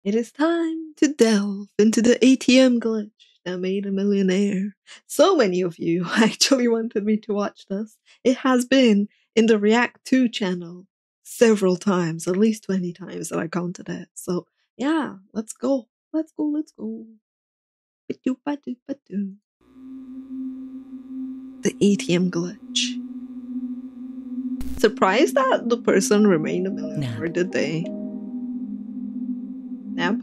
It is time to delve into the ATM glitch that made a millionaire. So many of you actually wanted me to watch this. It has been in the React 2 channel several times, at least 20 times that I counted it. So yeah, let's go. Let's go, let's go. Ba-doo-ba-doo-ba-doo. The ATM glitch. Surprised that the person remained a millionaire, or did they? Nab?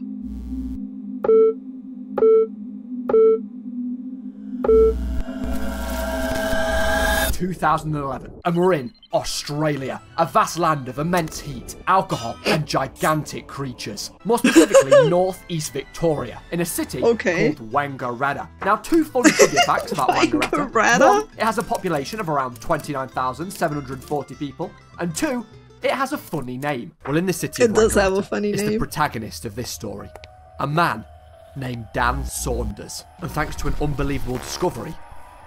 2011, and we're in Australia, a vast land of immense heat, alcohol, and gigantic creatures. More specifically, northeast Victoria, in a city called Wangaratta. Now, two funny trivia facts about Wangaratta. One, it has a population of around 29,740 people, and two, it has a funny name. Well, in the city of Wangaratta is the protagonist of this story, a man named Dan Saunders. And thanks to an unbelievable discovery,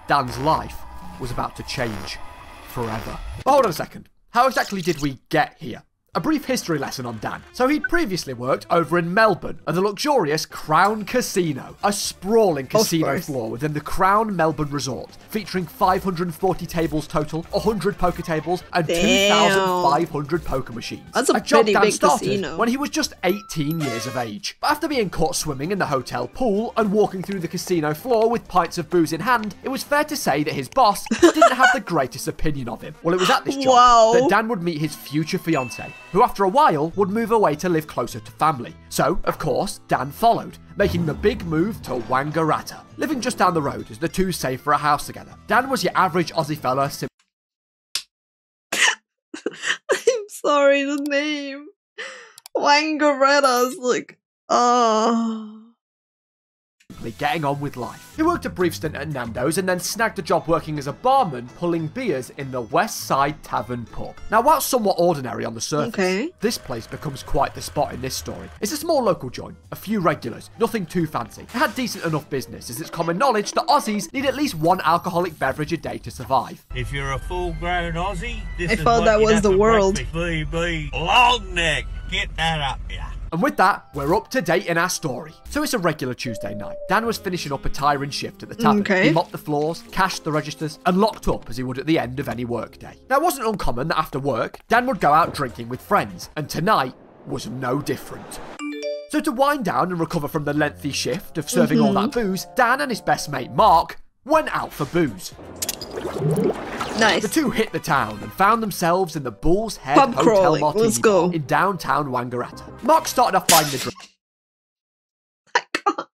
Dan's life was about to change forever. But hold on a second. How exactly did we get here? A brief history lesson on Dan. So he'd previously worked over in Melbourne at the luxurious Crown Casino, a sprawling casino floor within the Crown Melbourne Resort, featuring 540 tables total, 100 poker tables, and 2,500 poker machines. That's a job pretty Dan big started casino. when he was just 18 years of age. But after being caught swimming in the hotel pool and walking through the casino floor with pints of booze in hand, it was fair to say that his boss didn't have the greatest opinion of him. Well, it was at this job that Dan would meet his future fiancée, who after a while would move away to live closer to family. So, of course, Dan followed, making the big move to Wangaratta. Living just down the road as the two saved for a house together. Dan was your average Aussie fella. I'm sorry, the name. Wangaratta's like, getting on with life. He worked a brief stint at Nando's and then snagged a job working as a barman pulling beers in the West Side Tavern pub. Now, while somewhat ordinary on the surface, this place becomes quite the spot in this story. It's a small local joint, a few regulars, nothing too fancy. It had decent enough business, as it's common knowledge that Aussies need at least one alcoholic beverage a day to survive. If you're a full-grown Aussie, this I is thought what that you'd was have the for world. breakfast. VB long neck. Get that up, yeah. And with that, we're up to date in our story. So it's a regular Tuesday night. Dan was finishing up a tiring shift at the tavern. He mopped the floors, cashed the registers, and locked up as he would at the end of any workday. Now, it wasn't uncommon that after work, Dan would go out drinking with friends, and tonight was no different. So to wind down and recover from the lengthy shift of serving all that booze, Dan and his best mate, Mark, went out for booze. Nice. The two hit the town and found themselves in the Bull's Head Hotel Martini Bar in downtown Wangaratta. Mark started off buying the drink.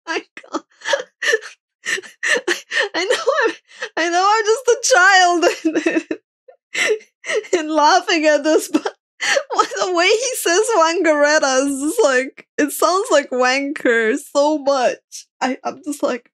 I can't. I know I'm just a child and laughing at this, but the way he says Wangaratta is just like, it sounds like wanker so much. I'm just like,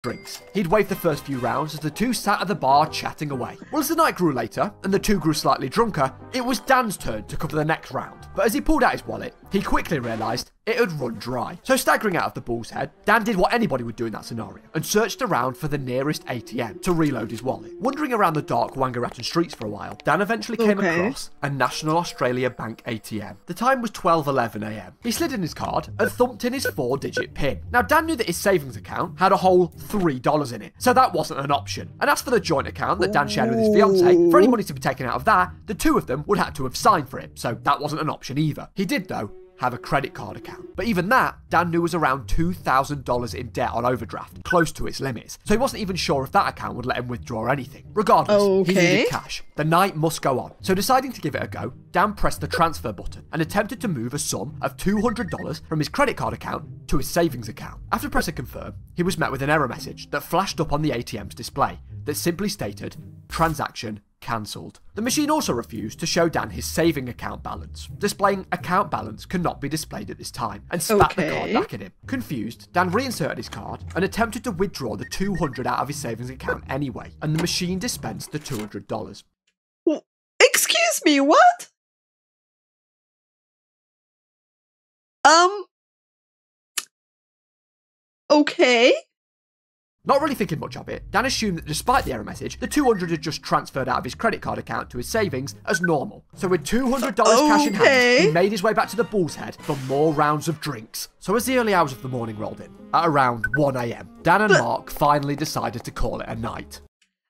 drinks. He'd waved the first few rounds as the two sat at the bar chatting away. Well, as the night grew later and the two grew slightly drunker, it was Dan's turn to cover the next round. But as he pulled out his wallet, he quickly realised it had run dry. So staggering out of the Bull's Head, Dan did what anybody would do in that scenario and searched around for the nearest ATM to reload his wallet. Wandering around the dark Wangaratta streets for a while, Dan eventually came across a National Australia Bank ATM. The time was 12:11 AM. He slid in his card and thumped in his 4-digit PIN. Now, Dan knew that his savings account had a whole $3 in it, so that wasn't an option. And as for the joint account that Dan shared with his fiancée, for any money to be taken out of that, the two of them would have to have signed for it, so that wasn't an option either. He did, though, have a credit card account. But even that, Dan knew was around $2,000 in debt on overdraft, close to its limits. So he wasn't even sure if that account would let him withdraw anything. Regardless, he needed cash. The night must go on. So deciding to give it a go, Dan pressed the transfer button and attempted to move a sum of $200 from his credit card account to his savings account. After pressing confirm, he was met with an error message that flashed up on the ATM's display that simply stated, "Transaction cancelled." The machine also refused to show Dan his saving account balance, displaying account balance cannot be displayed at this time, and spat the card back at him. Confused, Dan reinserted his card and attempted to withdraw the $200 out of his savings account anyway, and the machine dispensed the $200. Excuse me, what? Okay. Not really thinking much of it, Dan assumed that despite the error message, the $200 had just transferred out of his credit card account to his savings as normal. So with $200 cash in hand, he made his way back to the Bull's Head for more rounds of drinks. So as the early hours of the morning rolled in, at around 1 AM, Dan and Mark finally decided to call it a night.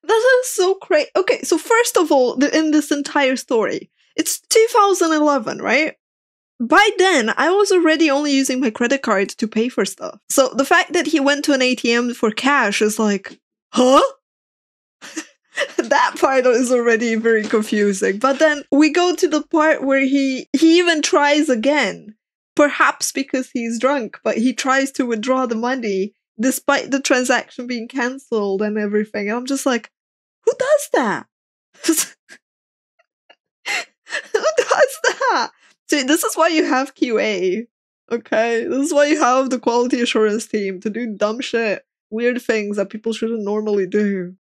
That is so crazy. Okay, so first of all, in this entire story, it's 2011, right? By then, I was already only using my credit card to pay for stuff. So the fact that he went to an ATM for cash is like, huh? That part is already very confusing. But then we go to the part where he even tries again. Perhaps because he's drunk, but he tries to withdraw the money despite the transaction being cancelled and everything. And I'm just like, who does that? Who does that? See, this is why you have QA, okay? This is why you have the quality assurance team to do dumb shit, weird things that people shouldn't normally do.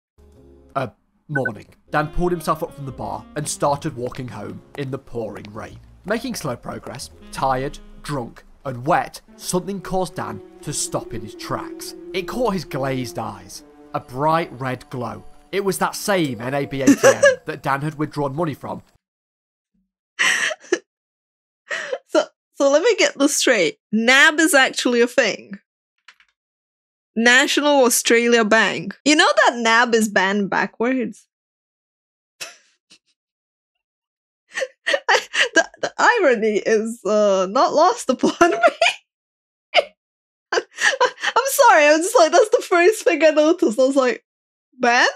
Morning. Dan pulled himself up from the bar and started walking home in the pouring rain. Making slow progress, tired, drunk, and wet, something caused Dan to stop in his tracks. It caught his glazed eyes. A bright red glow. It was that same NAB ATM that Dan had withdrawn money from. So let me get this straight. NAB is actually a thing. National Australia Bank. You know that NAB is banned backwards? The irony is not lost upon me. I'm sorry, I'm just like, that's the first thing I noticed. I was like, ban?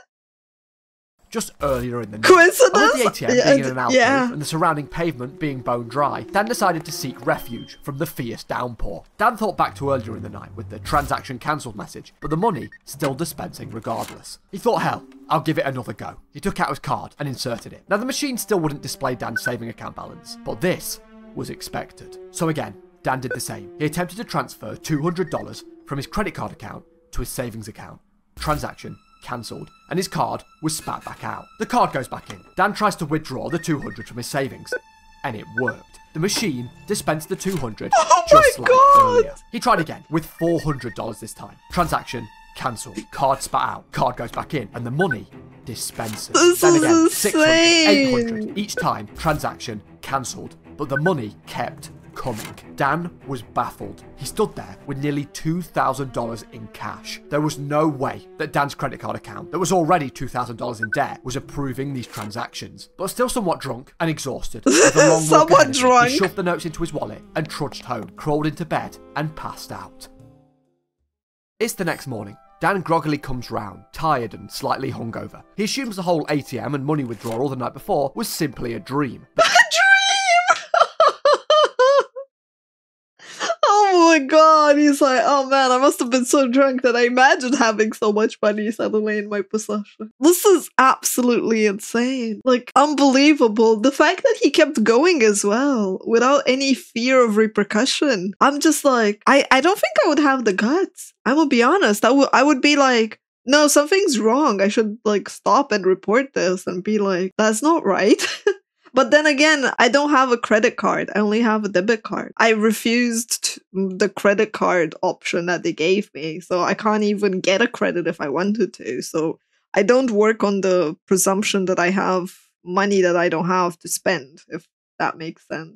Just earlier in the night, coincidence? with the ATM being in an alcove and the surrounding pavement being bone dry, Dan decided to seek refuge from the fierce downpour. Dan thought back to earlier in the night with the transaction cancelled message, but the money still dispensing regardless. He thought, hell, I'll give it another go. He took out his card and inserted it. Now the machine still wouldn't display Dan's saving account balance, but this was expected. So again, Dan did the same. He attempted to transfer $200 from his credit card account to his savings account. Transaction cancelled, and his card was spat back out. The card goes back in. Dan tries to withdraw the $200 from his savings, and it worked. The machine dispensed the $200 just like earlier. He tried again with $400 this time. Transaction cancelled. Card spat out. Card goes back in, and the money dispenses. Then again, $600, $800. Each time, transaction cancelled, but the money kept coming. Dan was baffled. He stood there with nearly $2,000 in cash. There was no way that Dan's credit card account, that was already $2,000 in debt, was approving these transactions. But still somewhat drunk and exhausted, with a long walk ahead of him, he shoved the notes into his wallet and trudged home, crawled into bed and passed out. It's the next morning. Dan groggily comes round, tired and slightly hungover. He assumes the whole ATM and money withdrawal the night before was simply a dream. Oh my god, he's like, oh man, I must have been so drunk that I imagined having so much money suddenly in my possession. This is absolutely insane. Like, unbelievable. The fact that he kept going as well, without any fear of repercussion. I'm just like, I don't think I would have the guts. I'm gonna be honest. I would be like, no, something's wrong. I should, like, stop and report this and be like, that's not right. But then again, I don't have a credit card. I only have a debit card. I refused the credit card option that they gave me. So I can't even get a credit if I wanted to. So I don't work on the presumption that I have money that I don't have to spend, if that makes sense.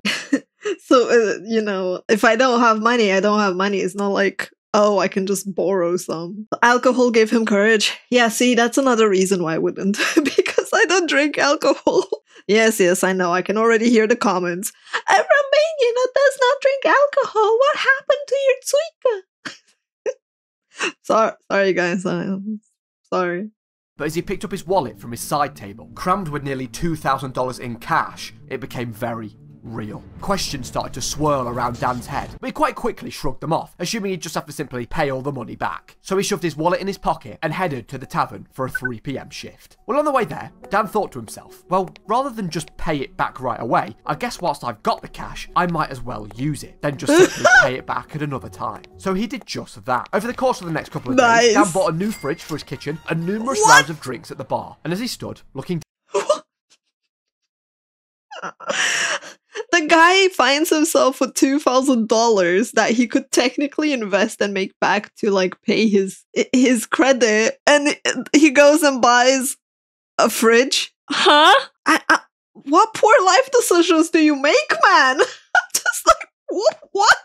So, you know, if I don't have money, I don't have money. It's not like, oh, I can just borrow some. Alcohol gave him courage. Yeah, see, that's another reason why I wouldn't. Because I don't drink alcohol. Yes, I know. I can already hear the comments. A Romanian that does not drink alcohol. What happened to your Tsuika? Sorry, guys. I'm sorry. But as he picked up his wallet from his side table, crammed with nearly $2,000 in cash, it became very real. Questions started to swirl around Dan's head, but he quite quickly shrugged them off, assuming he'd just have to simply pay all the money back. So he shoved his wallet in his pocket and headed to the tavern for a 3 PM shift. Well, on the way there, Dan thought to himself, well, rather than just pay it back right away, I guess whilst I've got the cash, I might as well use it, then just simply pay it back at another time. So he did just that. Over the course of the next couple of days, Dan bought a new fridge for his kitchen and numerous rounds of drinks at the bar. And as he stood, looking the guy finds himself with $2,000 that he could technically invest and make back to like pay his credit, and he goes and buys a fridge. Huh? What poor life decisions do you make, man? Just like what?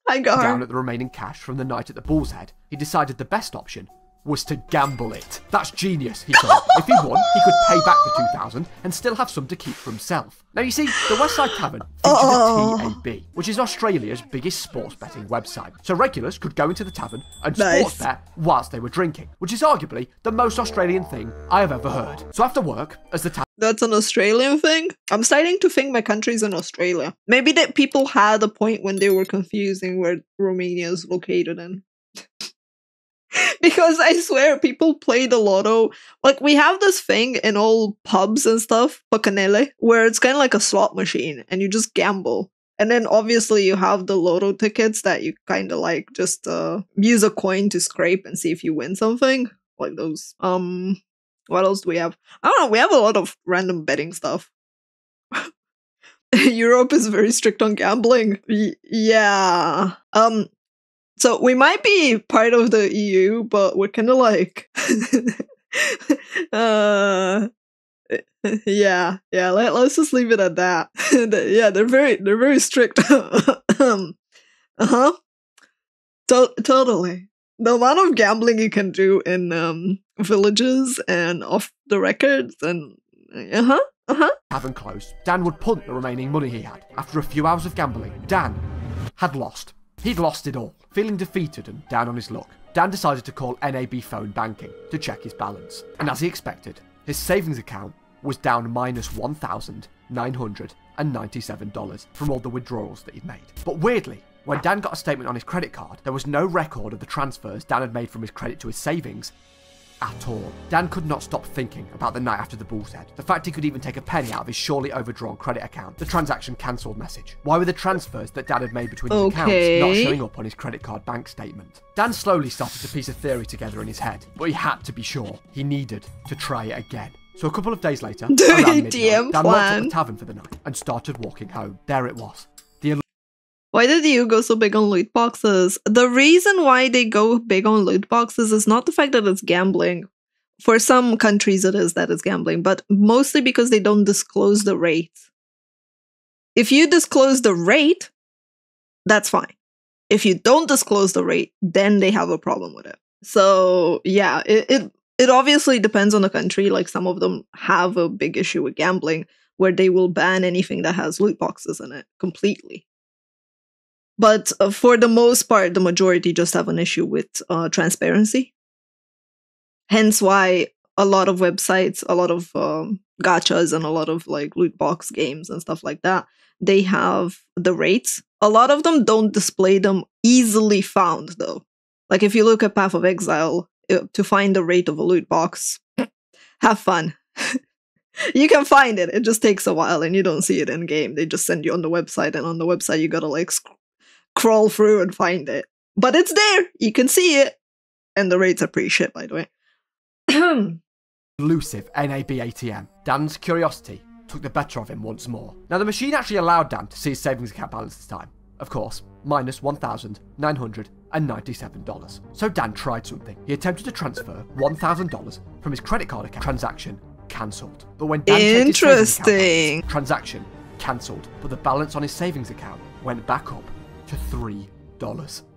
Hi, Gar. Down at the remaining cash from the night at the Bull's Head, he decided the best option was to gamble it. That's genius, he thought. If he won, he could pay back the 2,000 and still have some to keep for himself. Now you see, the Westside Tavern featured a TAB, which is Australia's biggest sports betting website. So regulars could go into the tavern and sports bet whilst they were drinking, which is arguably the most Australian thing I have ever heard. So after work, as the tavern... That's an Australian thing? I'm starting to think my country's in Australia. Maybe that people had a point when they were confusing where Romania is located in. Because I swear people play the lotto. Like, we have this thing in all pubs and stuff, Pacanele, where it's kind of like a slot machine and you just gamble. And then obviously you have the lotto tickets that you kind of like just use a coin to scrape and see if you win something. Like those. What else do we have? I don't know, we have a lot of random betting stuff. Europe is very strict on gambling. Yeah. So we might be part of the EU, but we're kind of like, yeah. Let's just leave it at that. Yeah, they're very strict. Totally. The amount of gambling you can do in villages and off the records and Tavern closed. Dan would punt the remaining money he had. After a few hours of gambling, Dan had lost. He'd lost it all. Feeling defeated and down on his luck, Dan decided to call NAB Phone Banking to check his balance. And as he expected, his savings account was down minus $1,997 from all the withdrawals that he'd made. But weirdly, when Dan got a statement on his credit card, there was no record of the transfers Dan had made from his credit to his savings at all. Dan could not stop thinking about the night after the Bull's Head. The fact he could even take a penny out of his surely overdrawn credit account. The transaction cancelled message. Why were the transfers that Dan had made between his accounts not showing up on his credit card bank statement? Dan slowly started to piece a theory together in his head, but he had to be sure. He needed to try it again. So a couple of days later, around midnight, Dan locked up the tavern for the night and started walking home. There it was. Why did you go so big on loot boxes? The reason why they go big on loot boxes is not the fact that it's gambling. For some countries it is that it's gambling, but mostly because they don't disclose the rate. If you disclose the rate, that's fine. If you don't disclose the rate, then they have a problem with it. So yeah, it obviously depends on the country. Like some of them have a big issue with gambling where they will ban anything that has loot boxes in it completely. But for the most part, the majority just have an issue with transparency. Hence why a lot of websites, a lot of gachas and a lot of like loot box games and stuff like that, they have the rates. A lot of them don't display them easily found though. Like if you look at Path of Exile, to find the rate of a loot box, have fun. You can find it. It just takes a while and you don't see it in game. They just send you on the website, and on the website you gotta like crawl through and find it. But it's there. You can see it. And the rates are pretty shit, by the way. Elusive NAB ATM. Dan's curiosity took the better of him once more. Now the machine actually allowed Dan to see his savings account balance this time. Of course, minus $1,997. So Dan tried something. He attempted to transfer $1,000 from his credit card account. Transaction cancelled. But when Dan checked his savings account balance, transaction cancelled. But the balance on his savings account went back up to $3.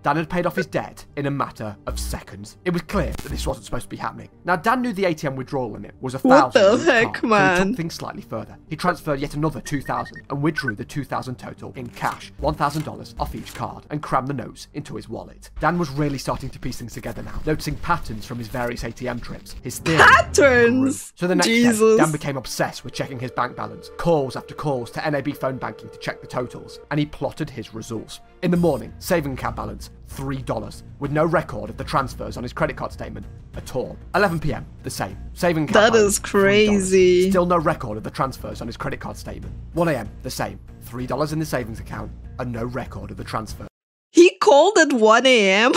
Dan had paid off his debt in a matter of seconds. It was clear that this wasn't supposed to be happening. Now, Dan knew the ATM withdrawal limit was $1,000. What the heck, man? So he took things slightly further. He transferred yet another $2,000 and withdrew the $2,000 total in cash, $1,000 off each card, and crammed the notes into his wallet. Dan was really starting to piece things together now, noticing patterns from his various ATM trips. His theory patterns! So the next day, Dan became obsessed with checking his bank balance, calls after calls to NAB Phone Banking to check the totals, and he plotted his results. In the morning, saving account balance, $3, with no record of the transfers on his credit card statement at all. 11 PM, the same. Saving account balance, that is crazy. $3. Still no record of the transfers on his credit card statement. 1 AM, the same. $3 in the savings account, and no record of the transfer. He called at 1 AM?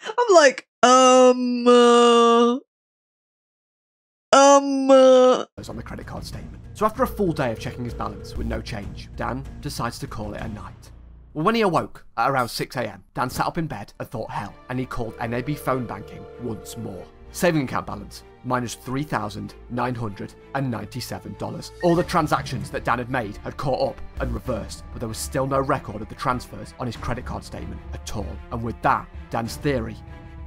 I'm like, On the credit card statement. So after a full day of checking his balance with no change, Dan decides to call it a night. Well, when he awoke at around 6 AM, Dan sat up in bed and thought hell, and he called NAB phone banking once more. Saving account balance, minus $3,997. All the transactions that Dan had made had caught up and reversed, but there was still no record of the transfers on his credit card statement at all. And with that, Dan's theory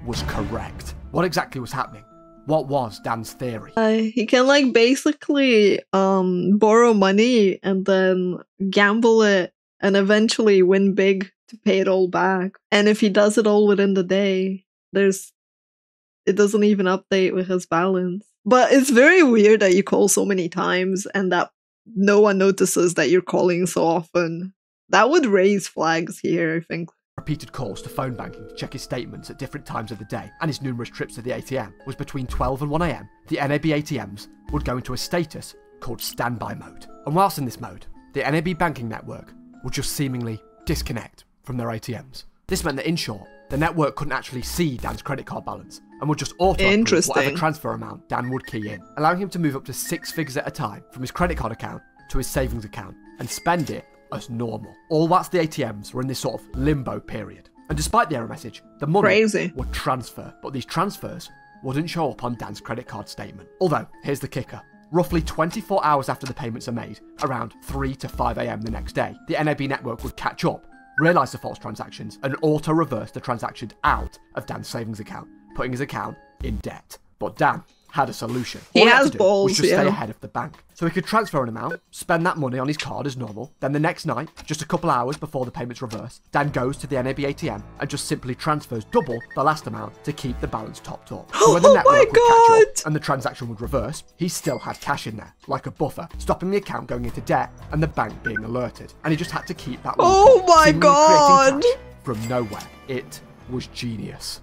was correct. What exactly was happening? What was Dan's theory? he can like basically borrow money and then gamble it and eventually win big to pay it all back. And if he does it all within the day, it doesn't even update with his balance. But it's very weird that you call so many times and that no one notices that you're calling so often. That would raise flags here, I think. Repeated calls to phone banking to check his statements at different times of the day and his numerous trips to the ATM was between 12 and 1 AM. The NAB ATMs would go into a status called standby mode. And whilst in this mode, the NAB banking network would just seemingly disconnect from their ATMs. This meant that in short, the network couldn't actually see Dan's credit card balance and would just auto-approve whatever transfer amount Dan would key in, allowing him to move up to 6 figures at a time from his credit card account to his savings account and spend it as normal. All whilst the ATMs were in this sort of limbo period. And despite the error message, the money would transfer, but these transfers wouldn't show up on Dan's credit card statement. Although, here's the kicker. Roughly 24 hours after the payments are made, around 3 to 5 AM the next day, the NAB network would catch up, realise the false transactions, and auto-reverse the transactions out of Dan's savings account, putting his account in debt. But Dan had a solution. He has balls, was just stay ahead of the bank. So he could transfer an amount, spend that money on his card as normal, then the next night, just a couple hours before the payments reverse, Dan goes to the NAB ATM and just simply transfers double the last amount to keep the balance topped up. So when the network would catch up and the transaction would reverse, he still had cash in there, like a buffer, stopping the account going into debt and the bank being alerted. And he just had to keep that God! From nowhere. It was genius.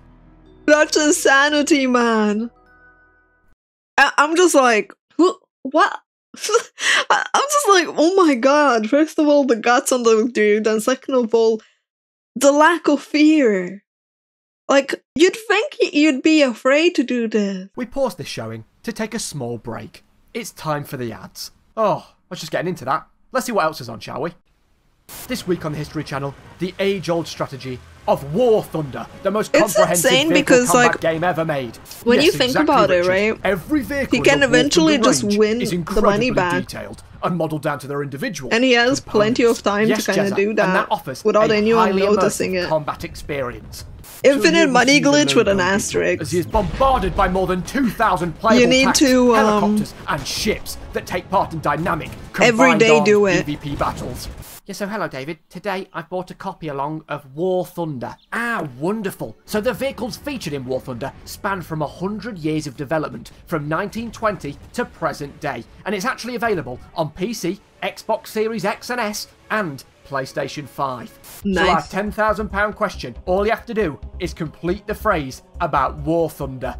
That's insanity, man. I'm just like, what? I'm just like, oh my god. First of all, the guts on the dude, and second of all, the lack of fear. Like, you'd think you'd be afraid to do this. We paused this showing to take a small break. It's time for the ads. Oh, I was just getting into that. Let's see what else is on, shall we? This week on the History Channel, the age-old strategy of War Thunder, the most comprehensive vehicle combat game ever made. When you think about it, right? Every vehicle he can eventually just win the money back. Detailed and modelled down to their individual. And he has plenty of time to kind of do that without anyone noticing it. Combat experience. Infinite money glitch with an asterisk. As he is bombarded by more than 2,000 playable tanks, helicopters, and ships that take part in dynamic, everyday do it PvP battles. Yeah, so hello David. Today I've bought a copy along of War Thunder. Ah, wonderful. So the vehicles featured in War Thunder span from 100 years of development from 1920 to present day. And it's actually available on PC, Xbox Series X and S, and PlayStation 5. Nice. So our £10,000 question, all you have to do is complete the phrase about War Thunder.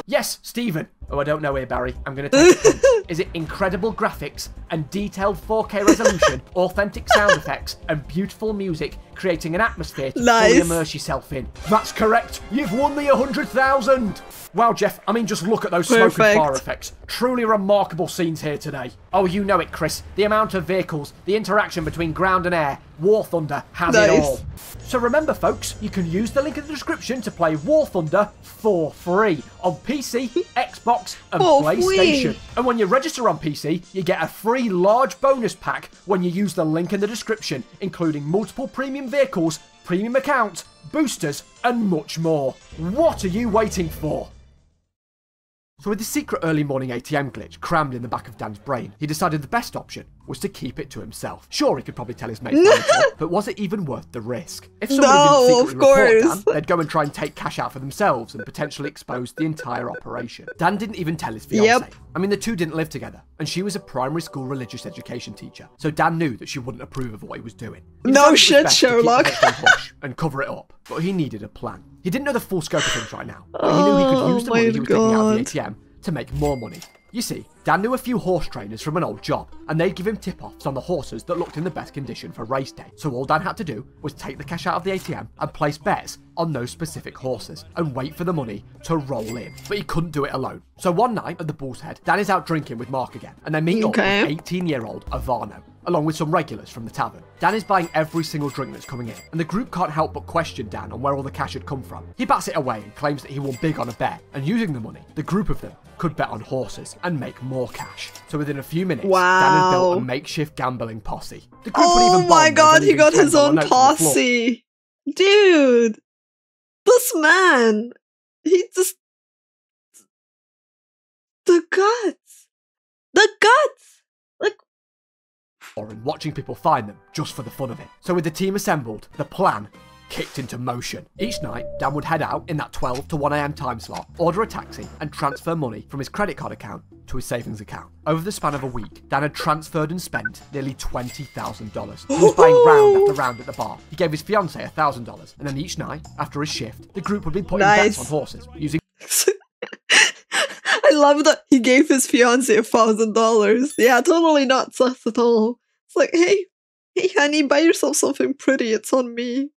Yes, Stephen. Oh, I don't know here, Barry. I'm going to take a punt. Is it incredible graphics and detailed 4K resolution, authentic sound effects, and beautiful music, creating an atmosphere to fully immerse yourself in? That's correct. You've won the 100,000. Wow, Jeff, I mean, just look at those smoke and fire effects. Truly remarkable scenes here today. Oh, you know it, Chris. The amount of vehicles, the interaction between ground and air. War Thunder has it all. So remember, folks, you can use the link in the description to play War Thunder for free on PC, Xbox, and PlayStation. And when you register on PC, you get a free large bonus pack when you use the link in the description, including multiple premium vehicles, premium accounts, boosters, and much more. What are you waiting for? So with the secret early morning ATM glitch crammed in the back of Dan's brain, he decided the best option was to keep it to himself. Sure, he could probably tell his mates, but was it even worth the risk? If somebody didn't secretly report Dan, they'd go and try and take cash out for themselves and potentially expose the entire operation. Dan didn't even tell his fiancée. I mean, the two didn't live together, and she was a primary school religious education teacher, so Dan knew that she wouldn't approve of what he was doing. No shit, Sherlock. And cover it up, but he needed a plan. He didn't know the full scope of things right now, but he knew he could use the money he was taking out of the ATM to make more money. You see, Dan knew a few horse trainers from an old job, and they'd give him tip-offs on the horses that looked in the best condition for race day. So all Dan had to do was take the cash out of the ATM and place bets on those specific horses, and wait for the money to roll in. But he couldn't do it alone. So one night at the Bull's Head, Dan is out drinking with Mark again, and they meet up with 18-year-old Ivano, along with some regulars from the tavern. Dan is buying every single drink that's coming in, and the group can't help but question Dan on where all the cash had come from. He bats it away and claims that he won big on a bet, and using the money, the group of them could bet on horses and make more cash. So within a few minutes, Dan had built a makeshift gambling posse. The group would even my god, he got his own $10 posse. Dude, this man, he just... The guts. Like, and watching people find them just for the fun of it. So with the team assembled, the plan kicked into motion. Each night, Dan would head out in that 12 to 1 a.m. time slot, order a taxi, and transfer money from his credit card account to his savings account. Over the span of a week, Dan had transferred and spent nearly $20,000. He was buying round after round at the bar. He gave his fiancée $1,000, and then each night, after his shift, the group would be putting bets on horses, using... I love that he gave his fiancée $1,000. Yeah, totally not sus at all. It's like, hey honey, buy yourself something pretty, it's on me.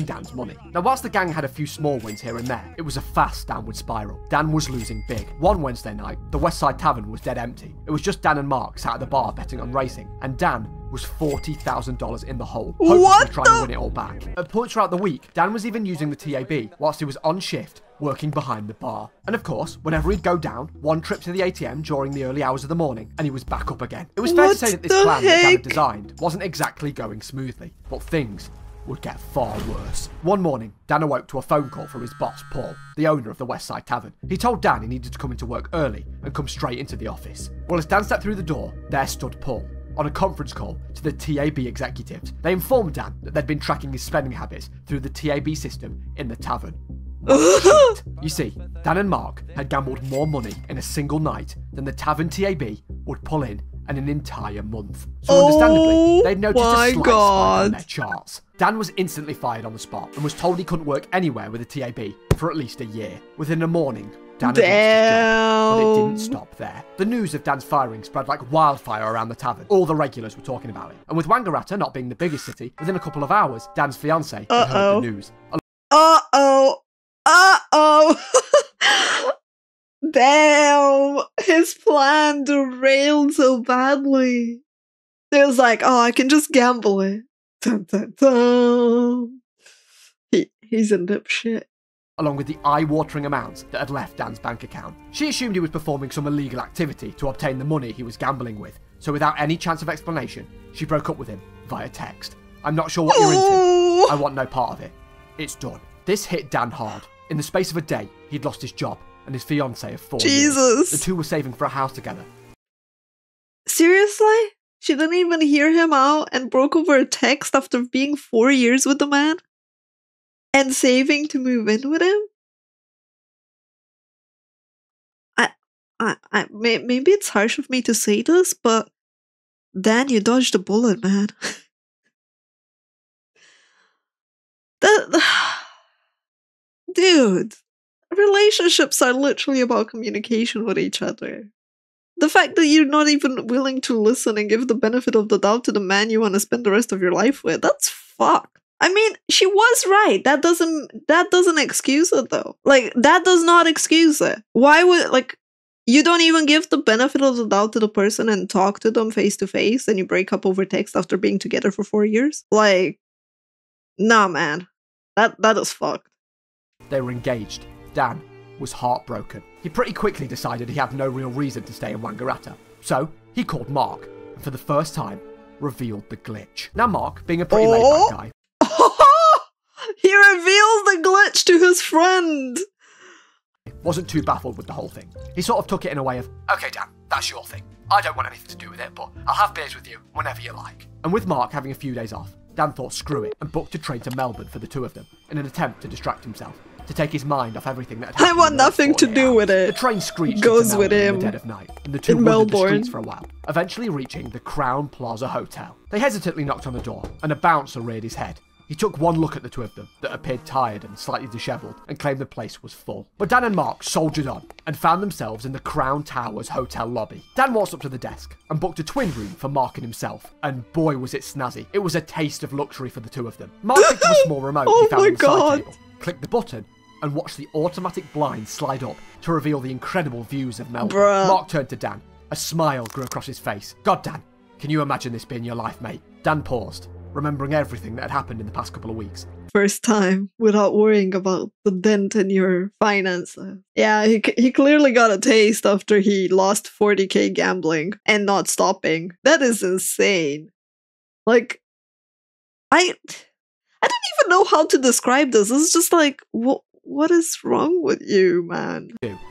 Dan's money. Now, whilst the gang had a few small wins here and there, it was a fast downward spiral. Dan was losing big. One Wednesday night, the Westside Tavern was dead empty. It was just Dan and Mark sat at the bar betting on racing, and Dan was $40,000 in the hole, hopefully trying to win it all back. At points throughout the week, Dan was even using the TAB whilst he was on shift, working behind the bar. And of course, whenever he'd go down, one trip to the ATM during the early hours of the morning, and he was back up again. It was fair to say that this plan that Dan had designed wasn't exactly going smoothly, but things would get far worse. One morning, Dan awoke to a phone call from his boss, Paul, the owner of the Westside Tavern. He told Dan he needed to come into work early and come straight into the office. Well, as Dan stepped through the door, there stood Paul, on a conference call to the TAB executives. They informed Dan that they'd been tracking his spending habits through the TAB system in the tavern. You see, Dan and Mark had gambled more money in a single night than the tavern TAB would pull in an entire month. So understandably, they'd noticed a slight spike on their charts. Dan was instantly fired on the spot and was told he couldn't work anywhere with the TAB for at least a year. Within a morning, Dan had lost his job, but it didn't stop there. The news of Dan's firing spread like wildfire around the tavern. All the regulars were talking about it. And with Wangaratta not being the biggest city, within a couple of hours, Dan's fiancée had heard the news. Damn, his plan derailed so badly. It was like, oh, I can just gamble it. Dun, dun, dun. He's a dipshit. Along with the eye-watering amounts that had left Dan's bank account. She assumed he was performing some illegal activity to obtain the money he was gambling with, so without any chance of explanation, she broke up with him via text. I'm not sure what you're into. I want no part of it. It's done. This hit Dan hard. In the space of a day, he'd lost his job and his fiancée of 4 years. The two were saving for a house together. Seriously? She didn't even hear him out and broke over a text after being 4 years with the man? And saving to move in with him? Maybe it's harsh of me to say this, but Dan, you dodged a bullet, man. Dude, relationships are literally about communication with each other. The fact that you're not even willing to listen and give the benefit of the doubt to the man you want to spend the rest of your life with, that's fucked. I mean, she was right. That doesn't excuse it though. Like, that does not excuse it. Why would, like, you don't even give the benefit of the doubt to the person and talk to them face to face and you break up over text after being together for 4 years? Like, nah, man. That is fucked. They were engaged. Dan was heartbroken. He pretty quickly decided he had no real reason to stay in Wangaratta. So, he called Mark, and for the first time, revealed the glitch. Now Mark, being a pretty laid-back guy... He reveals the glitch to his friend! Wasn't too baffled with the whole thing. He sort of took it in a way of, okay Dan, that's your thing. I don't want anything to do with it, but I'll have beers with you whenever you like. And with Mark having a few days off, Dan thought screw it and booked a train to Melbourne for the two of them in an attempt to distract himself, to take his mind off everything that had happened. I want nothing to do with it. The train screeched goes with him in the dead of night, and the two wandered the streets for a while, eventually reaching the Crown Plaza Hotel. They hesitantly knocked on the door, and a bouncer reared his head. He took one look at the two of them that appeared tired and slightly disheveled and claimed the place was full. But Dan and Mark soldiered on and found themselves in the Crown Towers hotel lobby. Dan walked up to the desk and booked a twin room for Mark and himself, and boy was it snazzy. It was a taste of luxury for the two of them. Mark picked up a small remote he found on the side table, clicked the button, and watched the automatic blinds slide up to reveal the incredible views of Melbourne. Bruh. Mark turned to Dan. A smile grew across his face. God, Dan, can you imagine this being your life, mate? Dan paused, remembering everything that had happened in the past couple of weeks. First time without worrying about the dent in your finances. Yeah, he clearly got a taste after he lost 40k gambling and not stopping. That is insane. Like, I don't even know how to describe this. It's just like, what is wrong with you, man?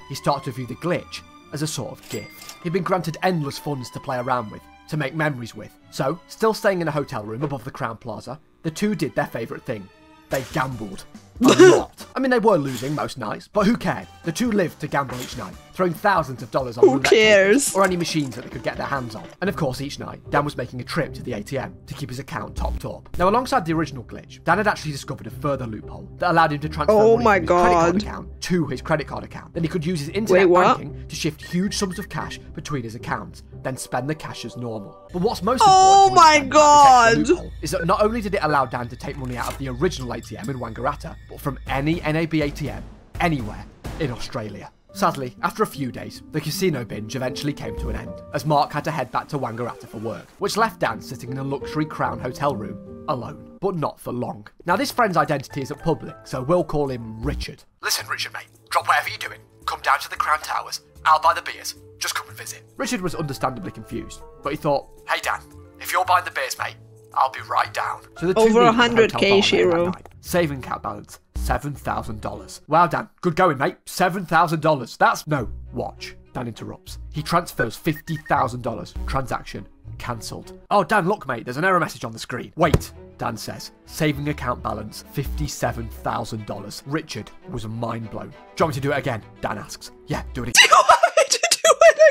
He started to view the glitch as a sort of gift. He'd been granted endless funds to play around with, to make memories with. So, still staying in a hotel room above the Crown Plaza, the two did their favourite thing. They gambled. A lot. I mean, they were losing most nights, but who cared? The two lived to gamble each night, throwing thousands of dollars on Who roulette cares? tables or any machines that they could get their hands on. And of course, each night, Dan was making a trip to the ATM to keep his account topped up. Now, alongside the original glitch, Dan had actually discovered a further loophole that allowed him to transfer money my from his credit card God. account to his credit card account. Then he could use his internet what? banking to shift huge sums of cash between his accounts, then spend the cash as normal. But what's most Oh important to my understand about this extra God. loophole is that not only did it allow Dan to take money out of the original ATM in Wangaratta, but from any NAB ATM anywhere in Australia. Sadly, after a few days, the casino binge eventually came to an end, as Mark had to head back to Wangaratta for work, which left Dan sitting in a luxury Crown hotel room, alone. But not for long. Now, this friend's identity isn't public, so we'll call him Richard. Listen, Richard, mate, drop whatever you're doing, come down to the Crown Towers, I'll buy the beers, just come and visit. Richard was understandably confused, but he thought, hey Dan, if you're buying the beers, mate, I'll be right down. So the two Over meet at the 100K, hotel bar later Shiro. that night. Saving account balance, $7,000. Wow, Dan, good going, mate. $7,000. That's no. Watch. Dan interrupts. He transfers $50,000. Transaction cancelled. Oh, Dan, look, mate, there's an error message on the screen. Wait, Dan says. Saving account balance, $57,000. Richard was mind blown. Do you want me to do it again? Dan asks. Yeah, do it again. You want me to do it again?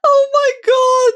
Oh my God.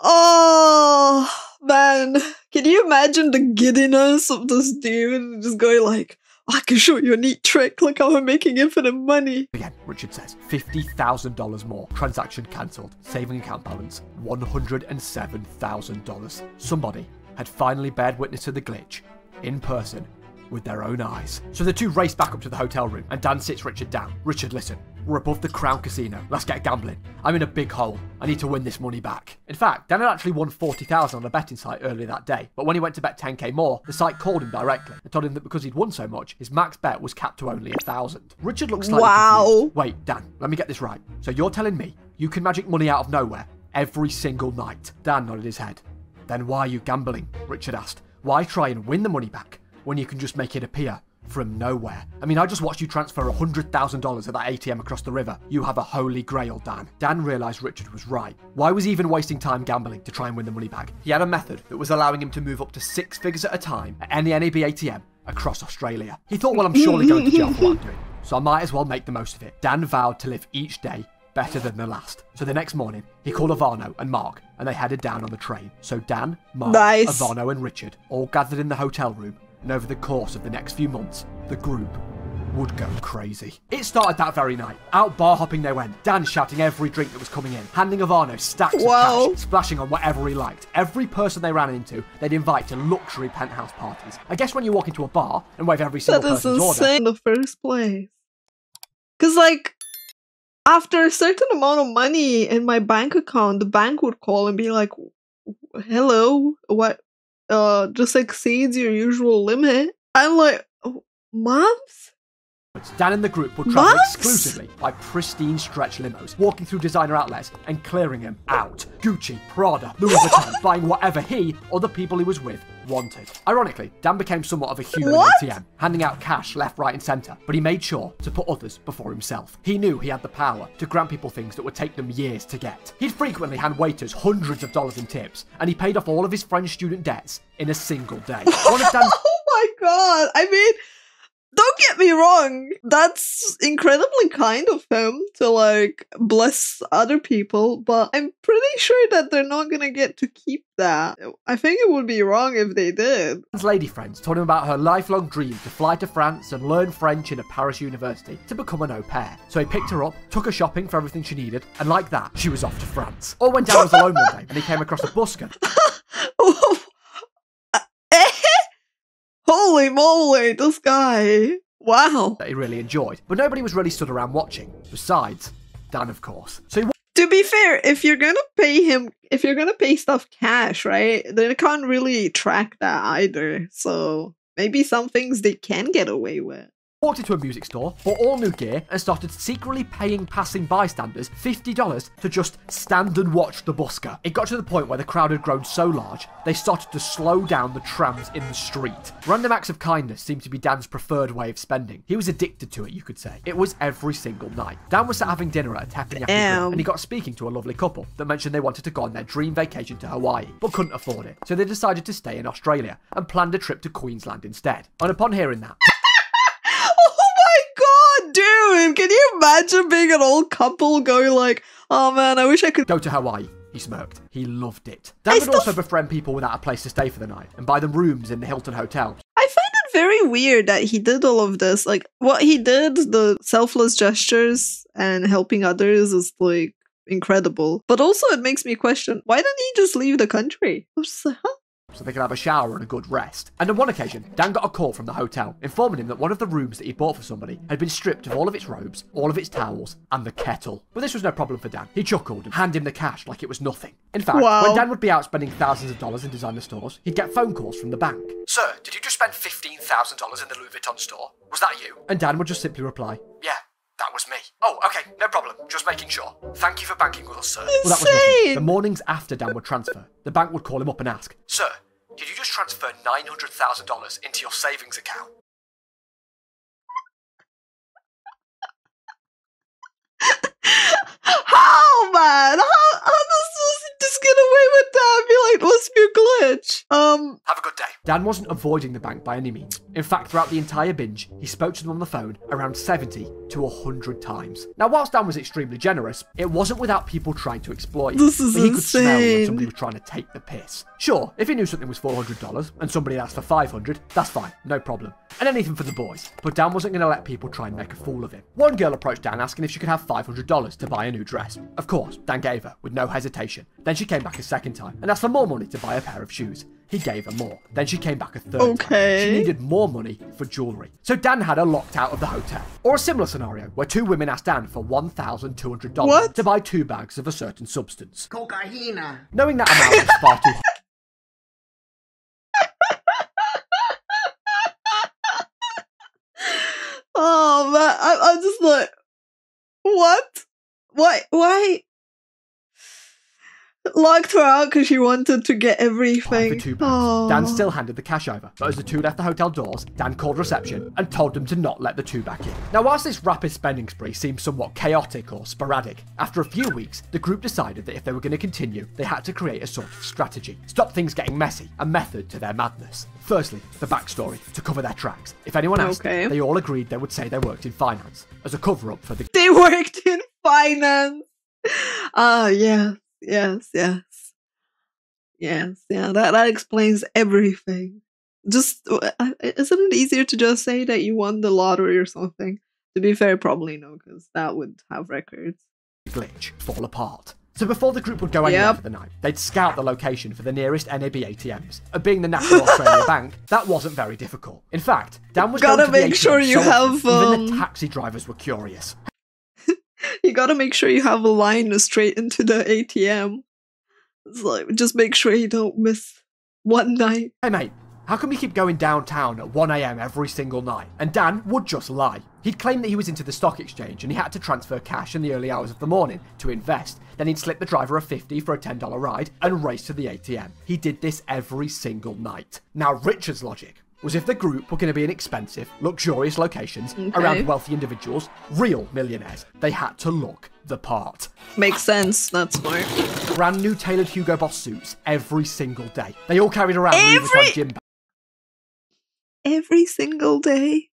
Oh, man. Can you imagine the giddiness of this dude just going like, I can show you a neat trick. Look how I'm making infinite money. Again, Richard says, $50,000 more. Transaction cancelled. Saving account balance, $107,000. Somebody had finally bared witness to the glitch in person with their own eyes. So the two race back up to the hotel room and Dan sits Richard down. Richard, listen, we're above the Crown Casino. Let's get gambling. I'm in a big hole. I need to win this money back. In fact, Dan had actually won $40,000 on a betting site earlier that day, but when he went to bet 10k more, the site called him directly and told him that because he'd won so much, his max bet was capped to only $1,000. Richard looks slightly confused. Wait, Dan, let me get this right. So you're telling me you can magic money out of nowhere every single night? Dan nodded his head. Then why are you gambling? Richard asked. Why try and win the money back when you can just make it appear from nowhere? I mean, I just watched you transfer $100,000 at that ATM across the river. You have a holy grail, Dan. Dan realised Richard was right. Why was he even wasting time gambling to try and win the money back? He had a method that was allowing him to move up to 6 figures at a time at any NAB ATM across Australia. He thought, well, I'm surely going to jail for what I'm doing, so I might as well make the most of it. Dan vowed to live each day better than the last. So the next morning, he called Ivano and Mark, and they headed down on the train. So Dan, Mark, Ivano and Richard all gathered in the hotel room, and over the course of the next few months, the group would go crazy. It started that very night. Out bar hopping they went, Dan shouting every drink that was coming in, handing Ivano stacks of cash, splashing on whatever he liked. Every person they ran into, they'd invite to luxury penthouse parties. I guess when you walk into a bar and wave every single person's order... That is insane in the first place. Because, like, after a certain amount of money in my bank account, the bank would call and be like, hello, what just exceeds your usual limit. I'm like, months? Dan and the group would travel exclusively by pristine stretch limos, walking through designer outlets and clearing them out. Gucci, Prada, Louis Vuitton, buying whatever he or the people he was with wanted. Ironically, Dan became somewhat of a human ATM, handing out cash left, right and centre, but he made sure to put others before himself. He knew he had the power to grant people things that would take them years to get. He'd frequently hand waiters hundreds of dollars in tips, and he paid off all of his friends' student debts in a single day. One of Dan's Oh my God! I mean, don't get me wrong, that's incredibly kind of him to like bless other people, but I'm pretty sure that they're not gonna get to keep that. I think it would be wrong if they did. Dan's lady friends told him about her lifelong dream to fly to France and learn French in a Paris university to become an au pair. So he picked her up, took her shopping for everything she needed, and like that, she was off to France. Or when Dan was alone one day and he came across a busker. Holy moly, this guy. Wow. That he really enjoyed, but nobody was really stood around watching. Besides, Dan, of course. So he to be fair, if you're gonna pay stuff cash, right, then they can't really track that either. So maybe some things they can get away with. walked into a music store, bought all new gear, and started secretly paying passing bystanders $50 to just stand and watch the busker. It got to the point where the crowd had grown so large, they started to slow down the trams in the street. Random acts of kindness seemed to be Dan's preferred way of spending. He was addicted to it, you could say. It was every single night. Dan was sat having dinner at a teppanyaki grill, and he got speaking to a lovely couple that mentioned they wanted to go on their dream vacation to Hawaii, but couldn't afford it. So they decided to stay in Australia, and planned a trip to Queensland instead. And upon hearing that, dude, can you imagine being an old couple going like, oh man, I wish I could go to Hawaii? He smirked. He loved it. Dan would also befriend people without a place to stay for the night and buy them rooms in the Hilton Hotel. I find it very weird that he did all of this. Like, what he did, the selfless gestures and helping others is like incredible. But also it makes me question, why didn't he just leave the country? I was just like, huh? So they could have a shower and a good rest. And on one occasion, Dan got a call from the hotel, informing him that one of the rooms that he bought for somebody had been stripped of all of its robes, all of its towels, and the kettle. But this was no problem for Dan. He chuckled and handed him the cash like it was nothing. In fact, when Dan would be out spending thousands of dollars in designer stores, he'd get phone calls from the bank. "Sir, did you just spend $15,000 in the Louis Vuitton store? Was that you?" And Dan would just simply reply, "Yeah. That was me." "Oh, okay, no problem. Just making sure. Thank you for banking with us, sir." Well, that was nothing. The mornings after Dan would transfer, the bank would call him up and ask, "Sir, did you just transfer $900,000 into your savings account?" How, man? How does he just get away with that? I feel like, must be a glitch. Have a good day. Dan wasn't avoiding the bank by any means. In fact, throughout the entire binge, he spoke to them on the phone around 70 to 100 times. Now, whilst Dan was extremely generous, it wasn't without people trying to exploit him. This is but he could smell when insane. somebody was trying to take the piss. Sure, if he knew something was $400 and somebody asked for $500, that's fine, no problem. And anything for the boys. But Dan wasn't going to let people try and make a fool of him. One girl approached Dan asking if she could have $500 to buy a new dress. Of course, Dan gave her, with no hesitation. Then she came back a second time and asked for more money to buy a pair of shoes. He gave her more. Then she came back a third time. She needed more money for jewellery. So Dan had her locked out of the hotel. Or a similar scenario where two women asked Dan for $1,200 to buy 2 bags of a certain substance. Cocaine. Knowing that amount was far too high. Oh man, I'm just like, what? Why? Locked her out because she wanted to get everything. For 2 bags. Dan still handed the cash over, but as the two left the hotel doors, Dan called reception and told them to not let the two back in. Now, whilst this rapid spending spree seemed somewhat chaotic or sporadic, after a few weeks, the group decided that if they were going to continue, they had to create a sort of strategy, stop things getting messy, a method to their madness. Firstly, the backstory, to cover their tracks. If anyone asked, they all agreed they would say they worked in finance, as a cover-up for the... They worked in finance! Yes, that explains everything. Just, isn't it easier to just say that you won the lottery or something? To be fair, probably no, because that would have records. Glitch fall apart. So before the group would go anywhere for the night, they'd scout the location for the nearest NAB ATMs. And being the National Australia Bank, that wasn't very difficult. In fact, Dan was going to the make ATM sure you have even the taxi drivers were curious. You gotta make sure you have a line straight into the ATM. It's like, just make sure you don't miss one night. "Hey mate, how come you keep going downtown at 1 AM every single night?" And Dan would just lie. He'd claim that he was into the stock exchange and he had to transfer cash in the early hours of the morning to invest. Then he'd slip the driver a $50 for a $10 ride and race to the ATM. He did this every single night. Now, Richard's logic was if the group were going to be in expensive, luxurious locations around wealthy individuals, real millionaires, they had to look the part. Makes sense, that's smart. Brand new tailored Hugo Boss suits every single day. They all carried around Louis Vuitton gym bags. Every single day?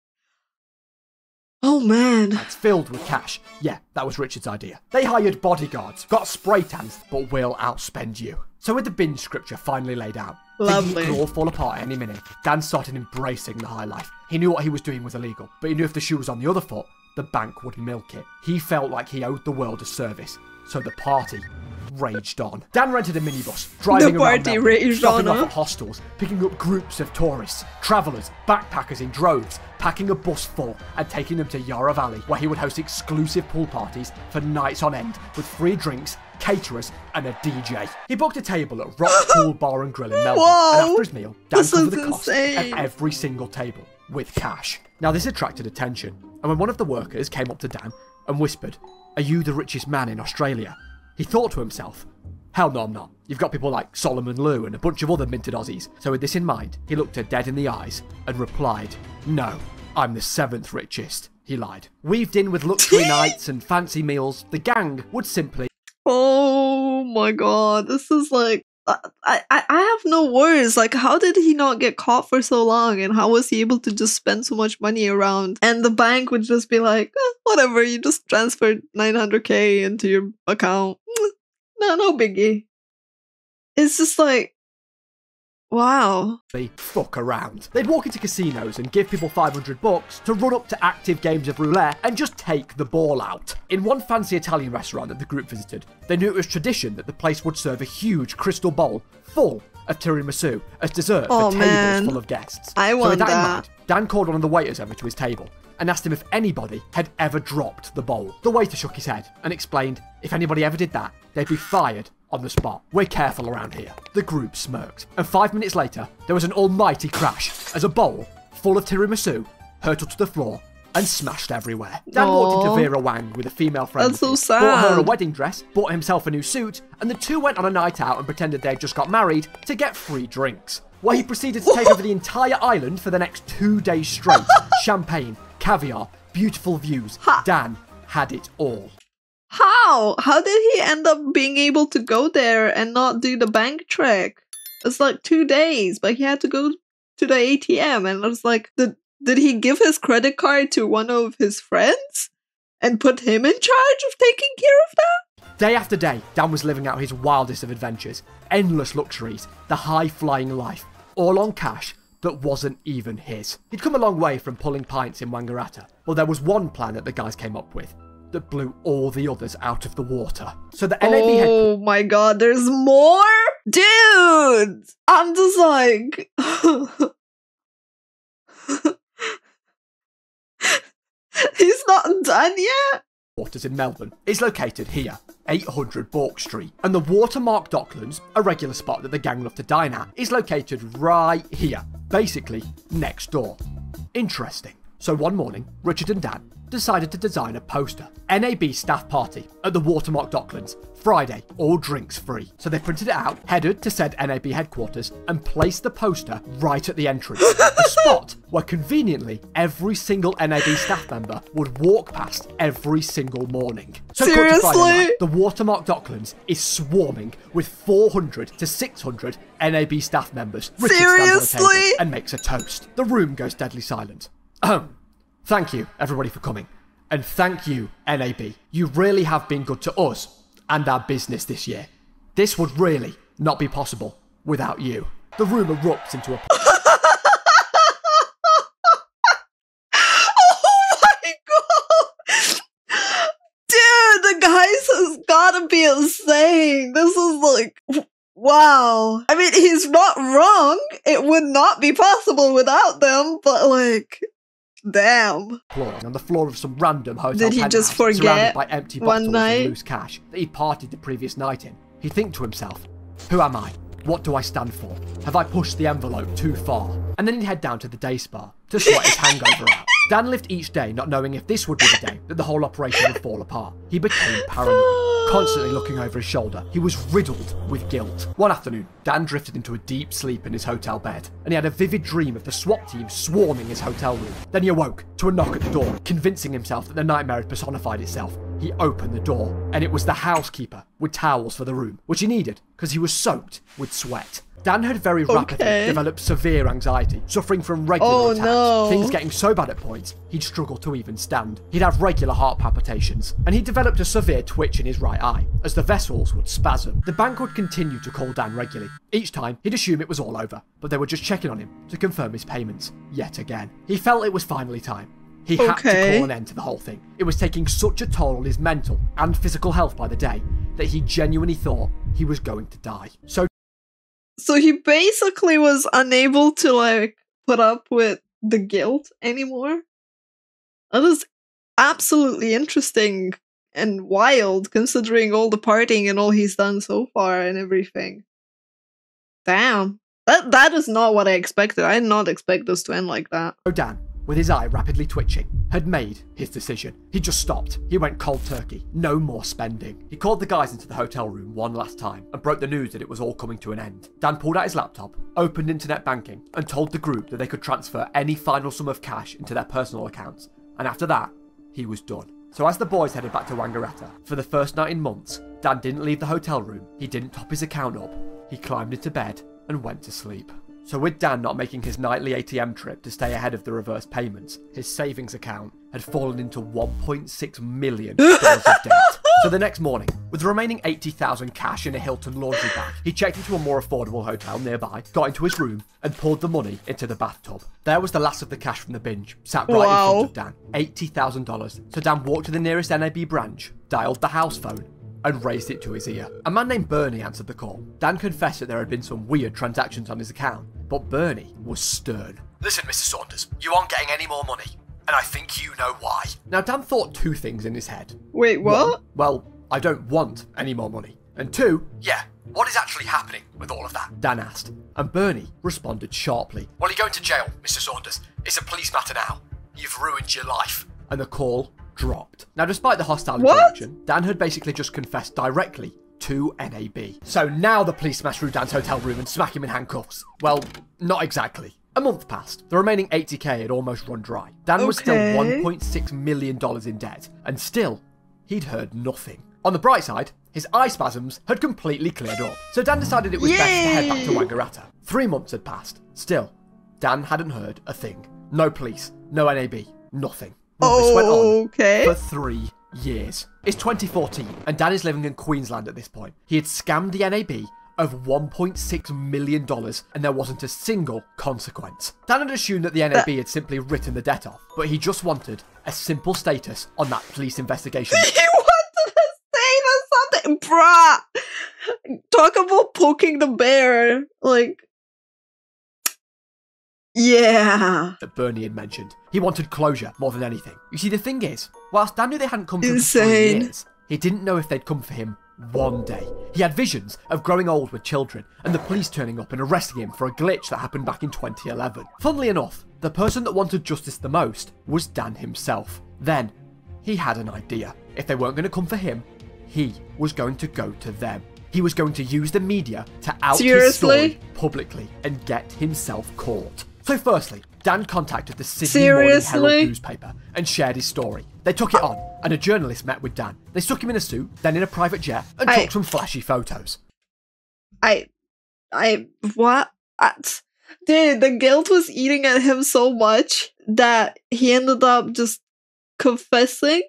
Oh man. It's filled with cash. Yeah, that was Richard's idea. They hired bodyguards, got spray tans, but will outspend you. So with the binge scripture finally laid out, Lovely. it could all fall apart any minute. Dan started embracing the high life. He knew what he was doing was illegal, but he knew if the shoe was on the other foot, the bank would milk it. He felt like he owed the world a service, so the party raged on. Dan rented a minibus, driving around Melbourne, stopping off at hostels, picking up groups of tourists, travellers, backpackers in droves, packing a bus full and taking them to Yarra Valley, where he would host exclusive pool parties for nights on end with free drinks, caterers, and a DJ. He booked a table at Rock Pool Bar and Grill in Melbourne, and after his meal, Dan covered the cost of every single table with cash. Now this attracted attention, and when one of the workers came up to Dan and whispered, "Are you the richest man in Australia?" he thought to himself, "Hell no, I'm not. You've got people like Solomon Lew and a bunch of other minted Aussies." So with this in mind, he looked her dead in the eyes and replied, "No, I'm the 7th richest." He lied. Weaved in with luxury nights and fancy meals, the gang would simply... Oh my god, this is like... I have no words. Like, how did he not get caught for so long? And how was he able to just spend so much money around? And the bank would just be like, whatever, you just transferred 900k into your account. No biggie. It's just like, wow. They fuck around. They'd walk into casinos and give people $500 to run up to active games of roulette and just take the ball out. In one fancy Italian restaurant that the group visited, they knew it was tradition that the place would serve a huge crystal bowl full of tiramisu as dessert for tables full of guests. I want so with that in that. mind, Dan called one of the waiters over to his table and asked him if anybody had ever dropped the bowl. The waiter shook his head and explained if anybody ever did that, they'd be fired on the spot. We're careful around here. The group smirked, and 5 minutes later, there was an almighty crash as a bowl full of tiramisu hurtled to the floor and smashed everywhere. Dan walked into Vera Wang with a female friend. That's so sad. Bought her a wedding dress, bought himself a new suit, and the two went on a night out and pretended they'd just got married to get free drinks. Where he proceeded to take over the entire island for the next 2 days straight. Champagne, caviar, beautiful views. Dan had it all. How? How did he end up being able to go there and not do the bank trick? It's like 2 days, but he had to go to the ATM, and I was like, did he give his credit card to one of his friends and put him in charge of taking care of that? Day after day, Dan was living out his wildest of adventures. Endless luxuries, the high-flying life, all on cash that wasn't even his. He'd come a long way from pulling pints in Wangaratta. Well, there was one plan that the guys came up with that blew all the others out of the water. So the NAB Oh my god, there's more? Dude! I'm just like... He's not done yet? Headquarters in Melbourne is located here, 800 Bourke Street. And the Watermark Docklands, a regular spot that the gang love to dine at, is located right here, basically next door. Interesting. So one morning, Richard and Dan decided to design a poster. NAB staff party at the Watermark Docklands. Friday, all drinks free. So they printed it out, headed to said NAB headquarters, and placed the poster right at the entrance. A spot where conveniently every single NAB staff member would walk past every single morning. So Seriously? cut to Friday night, the Watermark Docklands is swarming with 400 to 600 NAB staff members. Richard stands on the table Seriously? and makes a toast. The room goes deadly silent. Thank you, everybody, for coming. And thank you, NAB. You really have been good to us and our business this year. This would really not be possible without you. The room erupts into a... Oh my god! Dude, the guys has gotta be insane. This is like... Wow. I mean, he's not wrong. It would not be possible without them, but like... Damn. On the floor of some random hotel Did he penthouse, just forget surrounded by empty one bottles night? and loose cash that he'd partied the previous night in. He'd think to himself, who am I? What do I stand for? Have I pushed the envelope too far? And then he'd head down to the day spa to sweat his hangover out. Dan lived each day not knowing if this would be the day that the whole operation would fall apart. He became paranoid, constantly looking over his shoulder. He was riddled with guilt. One afternoon, Dan drifted into a deep sleep in his hotel bed, and he had a vivid dream of the SWAT team swarming his hotel room. Then he awoke to a knock at the door, convincing himself that the nightmare had personified itself. He opened the door, and it was the housekeeper with towels for the room, which he needed because he was soaked with sweat. Dan had very rapidly developed severe anxiety, suffering from regular attacks, things getting so bad at points, he'd struggle to even stand. He'd have regular heart palpitations, and he developed a severe twitch in his right eye, as the vessels would spasm. The bank would continue to call Dan regularly. Each time, he'd assume it was all over, but they were just checking on him to confirm his payments, yet again. He felt it was finally time. He had to call an end to the whole thing. It was taking such a toll on his mental and physical health by the day that he genuinely thought he was going to die. So he basically was unable to, like, put up with the guilt anymore? That is absolutely interesting and wild, considering all the partying and all he's done so far and everything. Damn. That is not what I expected. I did not expect this to end like that. So Dan, with his eye rapidly twitching, had made his decision. He just stopped. He went cold turkey. No more spending. He called the guys into the hotel room one last time and broke the news that it was all coming to an end. Dan pulled out his laptop, opened internet banking, and told the group that they could transfer any final sum of cash into their personal accounts. And after that, he was done. So as the boys headed back to Wangaratta, for the first night in months, Dan didn't leave the hotel room. He didn't top his account up. He climbed into bed and went to sleep. So with Dan not making his nightly ATM trip to stay ahead of the reverse payments, his savings account had fallen into $1.6 million of debt. So the next morning, with the remaining $80,000 cash in a Hilton laundry bag, he checked into a more affordable hotel nearby, got into his room, and poured the money into the bathtub. There was the last of the cash from the binge, sat right in front of Dan. $80,000. So Dan walked to the nearest NAB branch, dialed the house phone, and raised it to his ear. A man named Bernie answered the call. Dan confessed that there had been some weird transactions on his account, but Bernie was stern. Listen, Mr. Saunders, you aren't getting any more money, and I think you know why. Now, Dan thought two things in his head. Wait, what? One, well, I don't want any more money. And two, yeah, what is actually happening with all of that? Dan asked, and Bernie responded sharply. Well, you're going to jail, Mr. Saunders. It's a police matter now. You've ruined your life. And the call dropped. Now, despite the hostile interaction, Dan had basically just confessed directly to NAB. So now the police smash through Dan's hotel room and smack him in handcuffs. Well, not exactly. A month passed. The remaining $80K had almost run dry. Dan was still $1.6 million in debt, and still, he'd heard nothing. On the bright side, his eye spasms had completely cleared up. So Dan decided it was best to head back to Wangaratta. 3 months had passed. Still, Dan hadn't heard a thing. No police, no NAB, nothing. Well, this went on for 3 years. It's 2014, and Dan is living in Queensland at this point. He had scammed the NAB of $1.6 million, and there wasn't a single consequence. Dan had assumed that the NAB had simply written the debt off, but he just wanted a simple status on that police investigation. He wanted a status on something, bruh! Talk about poking the bear, like... Yeah. That Bernie had mentioned. He wanted closure more than anything. You see, the thing is, whilst Dan knew they hadn't come for him for 3 years, he didn't know if they'd come for him one day. He had visions of growing old with children and the police turning up and arresting him for a glitch that happened back in 2011. Funnily enough, the person that wanted justice the most was Dan himself. Then, he had an idea. If they weren't going to come for him, he was going to go to them. He was going to use the media to out his story publicly and get himself caught. So firstly, Dan contacted the Sydney Morning Herald newspaper and shared his story. They took it on, and a journalist met with Dan. They stuck him in a suit, then in a private jet, and took some flashy photos. What? Dude, the guilt was eating at him so much that he ended up just confessing.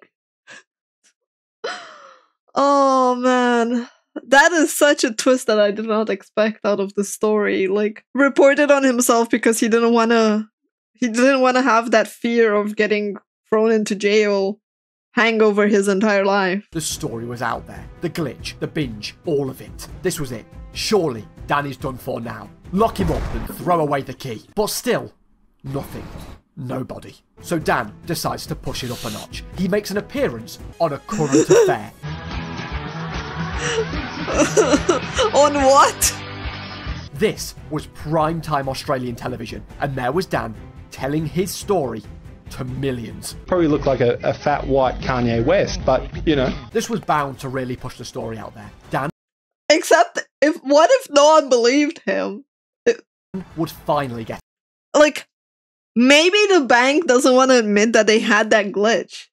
Oh, man. That is such a twist that I did not expect out of the story. Like, reported on himself because he didn't want to have that fear of getting thrown into jail hang over his entire life. The story was out there. The glitch, the binge, all of it. This was it. Surely, Danny's done for now. Lock him up and throw away the key. But still, nothing. Nobody. So Dan decides to push it up a notch. He makes an appearance on A Current Affair. On what? This was primetime Australian television, and there was Dan telling his story to millions. Probably looked like a fat white Kanye West, but you know. This was bound to really push the story out there. Dan, except what if no one believed him? Would finally get. Like, maybe the bank doesn't want to admit that they had that glitch.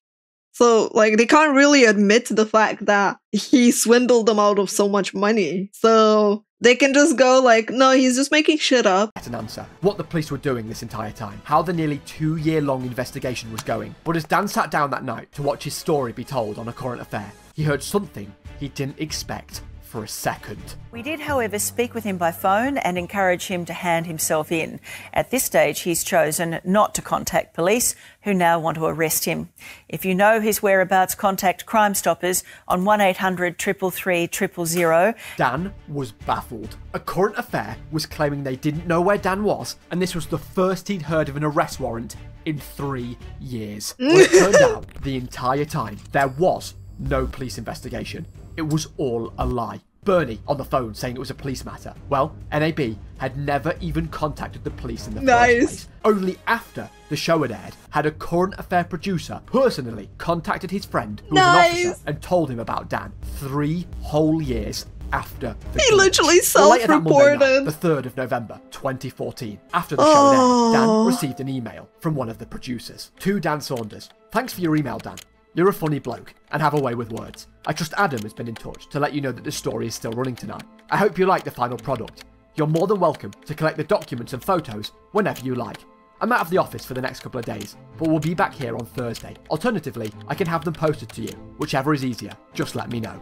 So, like, they can't really admit to the fact that he swindled them out of so much money. So, They can just go like, no, he's just making shit up. Get an answer. What the police were doing this entire time. How the nearly 2-year-long investigation was going. But as Dan sat down that night to watch his story be told on A Current Affair, he heard something he didn't expect for a second. We did, however, speak with him by phone and encourage him to hand himself in. At this stage, he's chosen not to contact police, who now want to arrest him. If you know his whereabouts, contact Crime Stoppers on 1800 333 000. Dan was baffled. A Current Affair was claiming they didn't know where Dan was, and this was the first he'd heard of an arrest warrant in 3 years. Well, it turned out the entire time there was no police investigation. It was all a lie. Bernie on the phone saying it was a police matter. Well, NAB had never even contacted the police in the first place. Only after the show had aired had a Current Affair producer personally contacted his friend who was an officer and told him about Dan 3 whole years after the He glitch. literally Well, later that Monday self-reported. night, the 3rd of November 2014, after the show had aired, Dan received an email from one of the producers. To Dan Saunders, thanks for your email, Dan. You're a funny bloke and have a way with words. I trust Adam has been in touch to let you know that the story is still running tonight. I hope you like the final product. You're more than welcome to collect the documents and photos whenever you like. I'm out of the office for the next couple of days, but we'll be back here on Thursday. Alternatively, I can have them posted to you. Whichever is easier, just let me know.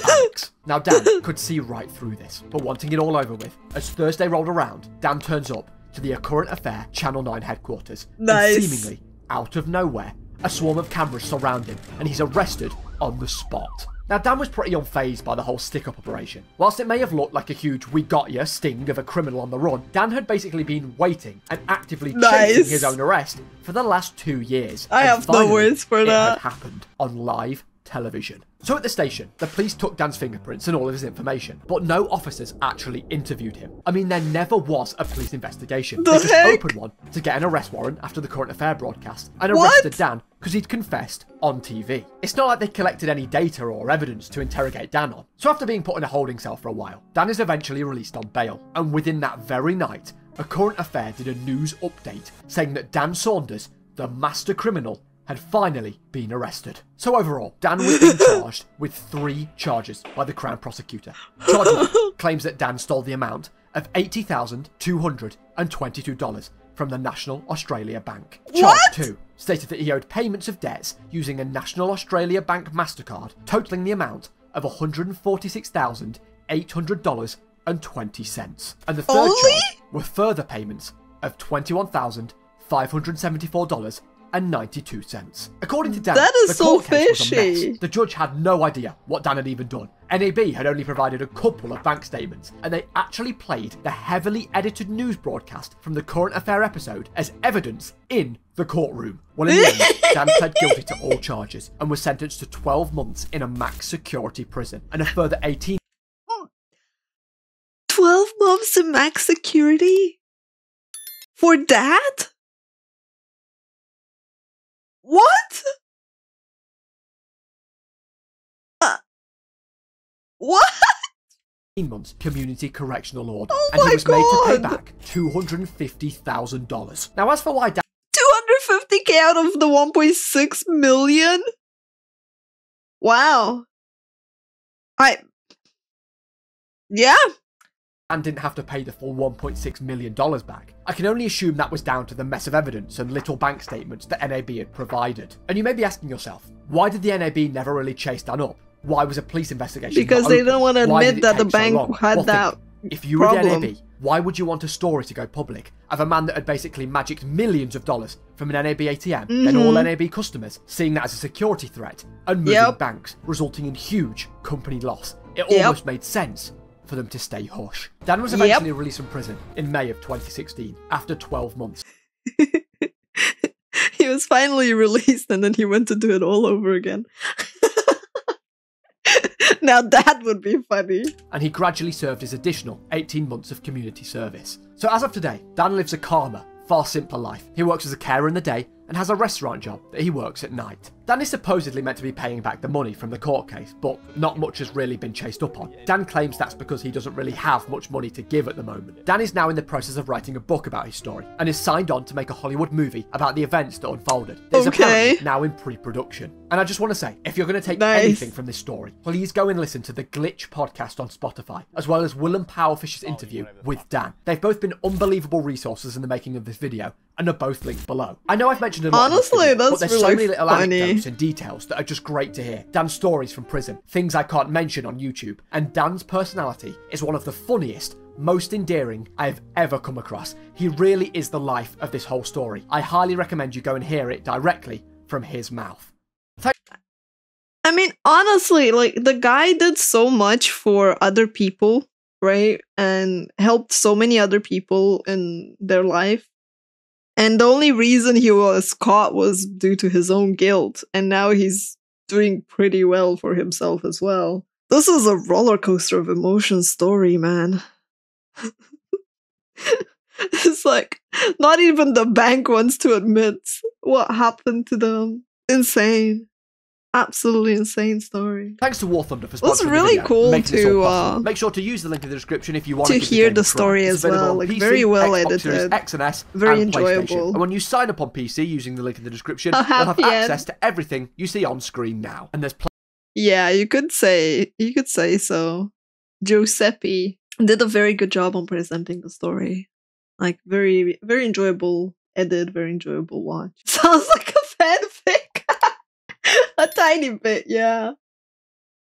Alex. Now Dan could see right through this, but wanting it all over with, as Thursday rolled around, Dan turns up to the A Current Affair Channel 9 headquarters. Nice. And seemingly, out of nowhere, a swarm of cameras surround him, and he's arrested on the spot. Now, Dan was pretty unfazed by the whole stick-up operation. Whilst it may have looked like a huge "we got ya" sting of a criminal on the run, Dan had basically been waiting and actively chasing his own arrest for the last 2 years. I have no words for it that. had happened on live television. So at the station, the police took Dan's fingerprints and all of his information, but no officers actually interviewed him. I mean, there never was a police investigation. They just opened one to get an arrest warrant after the Current Affair broadcast and arrested Dan because he'd confessed on TV. It's not like they collected any data or evidence to interrogate Dan on. So after being put in a holding cell for a while, Dan is eventually released on bail. And within that very night, A Current Affair did a news update saying that Dan Saunders, the master criminal, had finally been arrested. So overall, Dan was being charged with 3 charges by the Crown Prosecutor. Charge 1 claims that Dan stole the amount of $80,222 from the National Australia Bank. Charge 2 stated that he owed payments of debts using a National Australia Bank MasterCard, totaling the amount of $146,800.20. And the third charge were further payments of $21,574.92. According to Dan, that is the court so case was a fishy. mess. The judge had no idea what Dan had even done. NAB had only provided a couple of bank statements, and they actually played the heavily edited news broadcast from the Current Affair episode as evidence in the courtroom. Well, in the end, Dan pled guilty to all charges and was sentenced to 12 months in a max security prison and a further 18. 12 months in max security? For that? What? What? months community correctional order, Oh and he my was made to pay God. back $250,000. Now, as for why Dan 250K out of the 1.6 million? Wow. Yeah. didn't have to pay the full $1.6 million back, I can only assume that was down to the mess of evidence and little bank statements that NAB had provided. And you may be asking yourself, why did the NAB never really chase Dan up? Why was a police investigation Because not they open? don't want to Why admit did it that the take so bank long? had Well, that think, if you were the problem. NAB, why would you want a story to go public of a man that had basically magicked millions of dollars from an NAB ATM and all NAB customers seeing that as a security threat and moving banks, resulting in huge company loss? It almost made sense for them to stay hush. Dan was eventually released from prison in May of 2016 after 12 months. He was finally released and then he went to do it all over again. Now that would be funny. And he gradually served his additional 18 months of community service. So as of today, Dan lives a calmer, far simpler life. He works as a carer in the day and has a restaurant job that he works at night. Dan is supposedly meant to be paying back the money from the court case, but not much has really been chased up on. Dan claims that's because he doesn't really have much money to give at the moment. Dan is now in the process of writing a book about his story, and is signed on to make a Hollywood movie about the events that unfolded. It's apparently now in pre-production. And I just want to say, if you're going to take anything from this story, please go and listen to the Glitch podcast on Spotify, as well as Willem Powerfish's interview with Dan. They've both been unbelievable resources in the making of this video, and are both linked below. I know I've mentioned a lot Honestly, in this video, but that's there's really so many little funny anecdotes and details that are just great to hear. Dan's stories from prison, things I can't mention on YouTube, and Dan's personality is one of the funniest, most endearing I have ever come across. He really is the life of this whole story. I highly recommend you go and hear it directly from his mouth. I mean, honestly, like, the guy did so much for other people, right? And helped so many other people in their life. And the only reason he was caught was due to his own guilt. And now he's doing pretty well for himself as well. This is a roller coaster of emotion story, man. It's like, not even the bank wants to admit what happened to them. Insane. Absolutely insane story. Thanks to War Thunder for sponsoring It's really the video, cool making this all possible. to Make sure to use the link in the description if you want to give hear game the a try. story It's as well. available on Like, PC, very well Xbox Series edited. X and S, Very and PlayStation. enjoyable. And when you sign up on PC using the link in the description, A you'll have happy end. access to everything you see on screen now. And there's Yeah, you could say so. Giuseppe did a very good job on presenting the story. Like, very, very enjoyable edit, very enjoyable watch. Sounds like a fanfic. A tiny bit, yeah.